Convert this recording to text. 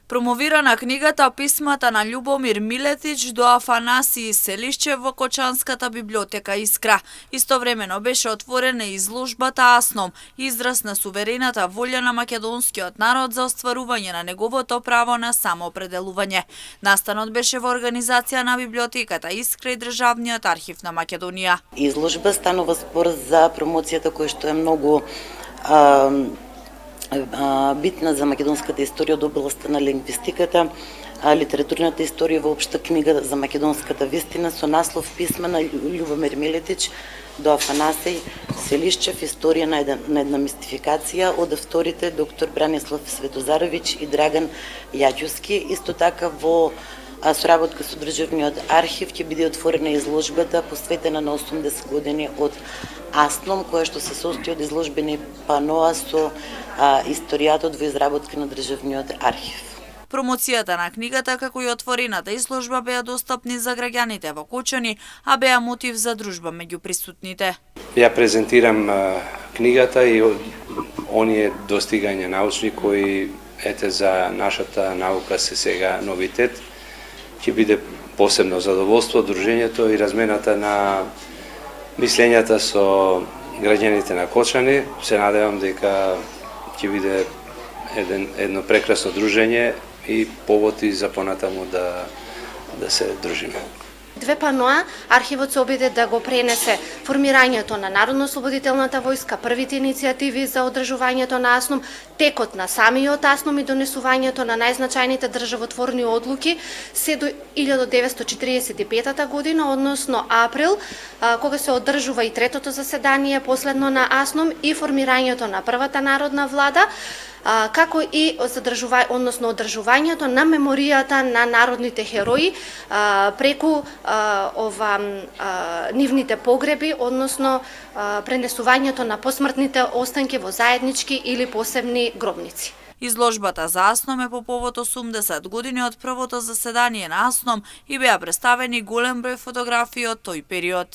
Промовирана книгата Писмата на Љубомир Милетич до Афанасиј Селишчев во Кочанската библиотека Искра. Истовремено беше отворена и изложбата Асном, израз на суверената волја на македонскиот народ за остварување на неговото право на самоопределување. Настанот беше во организација на библиотеката Искра и Државниот архив на Македонија. Изложба станува спор за промоцијата која што е многу битна за македонската историја од областта на лингвистиката, литературната историја воопшто, книга за македонската вистина со наслов Писма на Љубомир Милетич до Афанасиј Селишчев, историја на една мистификација, од авторите доктор Бранислав Светозаровиќ и Драган Јаќовски. Исто така во соработка со Државниот архив ќе биде отворена изложбата посветена на 80 години од Асном, која што се состои од изложбени паноа со историјатот во изработка на Државниот архив. Промоцијата на книгата, како и отворената изложба, беа достапни за граѓаните во Кочани, а беа мотив за дружба меѓу присутните. Ја презентирам книгата и оние достигања научни кои за нашата наука се сега новитет. Ќе биде посебно задоволство дружењето и размената на мислењата со граѓаните на Кочани. Се надевам дека ќе биде едно прекрасно дружење и повод и за понатаму да се дружиме. Две паноа, архивот се обиде да го пренесе формирањето на Народно-ослободителната војска, првите иницијативи за одржувањето на Асном, текот на самиот Асном и донесувањето на најзначајните државотворни одлуки се до 1945 година, односно април, кога се одржува и третото заседание последно на Асном и формирањето на првата народна влада, како и одржувањето на меморијата на народните херои преку нивните погреби, односно пренесувањето на посмртните останки во заеднички или посебни гробници. Изложбата за Асном е по повод 80 години од првото заседание на Асном и беа представени голем број фотографии од тој период.